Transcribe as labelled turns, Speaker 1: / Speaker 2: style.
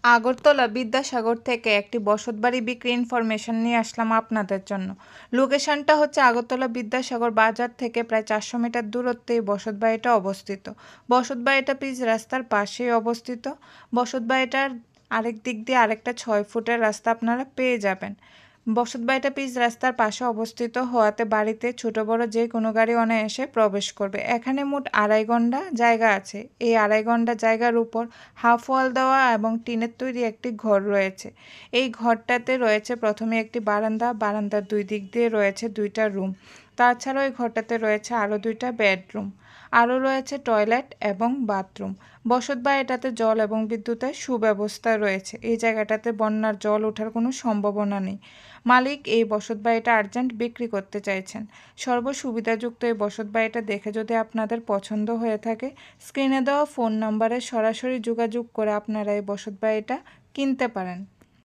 Speaker 1: আগরতলা বিদ্যাসাগর থেকে একটি বসতবাড়ি বিক্রি ইনফরমেশন নিয়ে আসলাম আপনাদের জন্য। লোকেশনটা হচ্ছে আগরতলা বিদ্যাসাগর বাজার থেকে প্রায় 400 মিটার দূরত্বে এই বসতবাড়িটা অবস্থিত। বসতবাড়িটা পিচ রাস্তার পাশেই অবস্থিত। বসতবাড়িটার আরেক দিক দিয়ে আরেকটা 6 ফুটের রাস্তা আপনারা পেয়ে যাবেন। বসতবাড়িটা পিচ রাস্তার পাশে অবস্থিত হওয়াতে বাড়িতে ছোট বড় যে কোনো গাড়ি অনায়াসে প্রবেশ করবে। এখানে মোট 2.5 ঘন্টা জায়গা আছে। এই 2.5 ঘন্টা জায়গার উপর হাফ ওয়াল দেওয়া এবং টিনের তৈরি একটি ঘর রয়েছে। এই ঘরটাতে রয়েছে প্রথমে একটি বারান্দা, বারান্দার দুই দিক দিয়ে রয়েছে 2টা রুম। তাছাড়াও এই ঘরটাতে রয়েছে আরও 2টা বেডরুম, আরও রয়েছে টয়লেট এবং বাথরুম। বসতবাড়িটাতে জল এবং বিদ্যুতের সুব্যবস্থা রয়েছে। এই জায়গাটাতে বন্যার জল ওঠার কোনো সম্ভাবনা নেই। মালিক এই বসতবাড়িটা আর্জেন্ট বিক্রি করতে চাইছেন। সর্বসুবিধাযুক্ত এই বসতবাড়িটা দেখে যদি আপনাদের পছন্দ হয়ে থাকে, স্ক্রিনে দেওয়া ফোন নম্বরে সরাসরি যোগাযোগ করে আপনারা এই বসতবাড়িটা কিনতে পারেন।